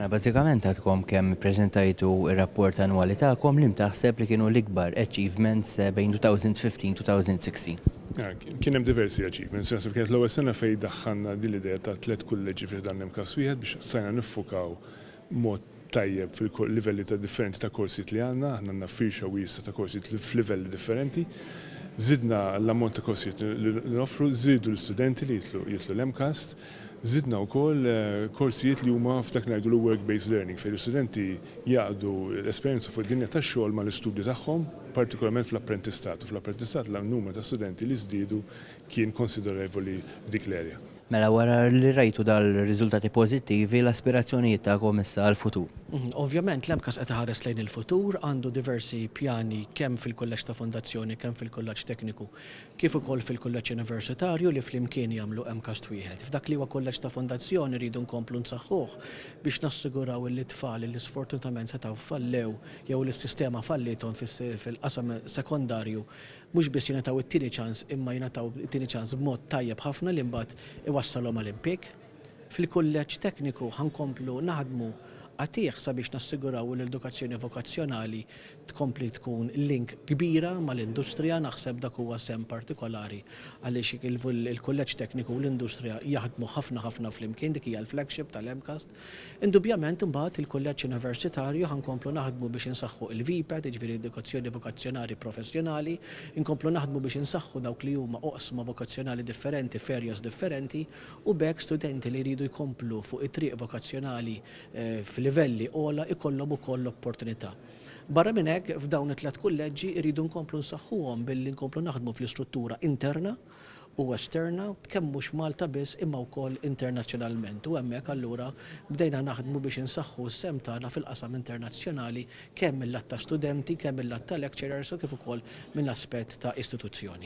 Bażikament għadkom kemm ippreżentajtu r-rapport annwali tagħkom li taħseb li kienu l-ikbar achievements bejn 2015-2016. Kien hemm diversi achievements, nasib kienet l-ewwel sena fejn daħħalna din l-idea ta' tliet kulleġġi fih dan hemm każ wieħed biex sajna niffukaw mod tajjeb fil-livelli ta' differenti ta' korsijiet li għandna, aħna għandna firxa wiesa ta' korsijiet f'livelli differenti. Zidna l-ammont ta' korsijiet li noffru, zidu l-studenti li jitlu l-MCAST, zidna wkoll korsijiet li huma f'dak ngħidu work-based learning fejn l-istudenti jaqdu l-esperjenza fuq id-dinja tax-xogħol mal-istudji tagħhom, partikolarment fl-apprentistat. U fl-apprentistat l-numru ta' studenti li żdiedu kien konsiderevoli dik l-erja. Mela wara li rajtu dal-riżultati pożittivi l-aspirazzjonijiet tagħkom issa għall-futur. Ovvjament l-MCAS qed iħares lejn il-futur, għandu diversi pjani kemm fil-kulleġġ ta' fondazzjoni, kemm fil-kulleġġ tekniku, kif ukoll fil-kulleġġ universitarju li flimkien jagħmlu MCAS wieħed. F'dak li huwa kulleġġ ta' fondazzjoni rridu nkomplu nsaħħuh biex nassiguraw li t-tfal li sfortunatament setgħu fallew jew l-sistema fallithom fil-qasam sekondarju mhux biss jingħataw it-tieni ċans imma jingħataw it-tieni ċans b'mod tajjeb ħafna li mbagħad iwassalhom għall-impjeg. Fil-kulleġġ tekniku ħankomplu naħdmu għatih sabiex nassiguraw li l-edukazzjoni vokazzjonali tkompli tkun link kbira mal-industrija, naħseb dak huwa sem partikolari għaliex il-kulleġġ tekniku u l-industrija jaħdmu ħafna flimkien, dik hija l-flagship tal-MCAST. Indubjament imbagħad il-kulleġġ universitarju ħankomplu naħdmu biex insaħħu il-VPET, jiġifieri edukazzjoni vokazzjonali professjonali, inkomplu naħdmu biex insaħħu dawk li huma oqsma vokazzjonali differenti, ferjas differenti u bekk studenti li jridu jkomplu fuq it-triq vokazzjonali fil-livelli ola ikollhom ukoll l-opportunità. Barra minn hekk f'dawn it-tliet kulleġġi jridu nkomplu nsaħħuhom billi nkomplu naħdmu fl-istruttura interna u esterna kemm mhux Malta biss imma wkoll internazzjonalment. U hemmhekk allura bdejna naħdmu biex insaħħu s-sem tagħna fil-qasam internazzjonali kemm mill-lat ta' studenti, kemm mill-lat ta' lecturers u kif ukoll mill-aspett ta' istituzzjoni.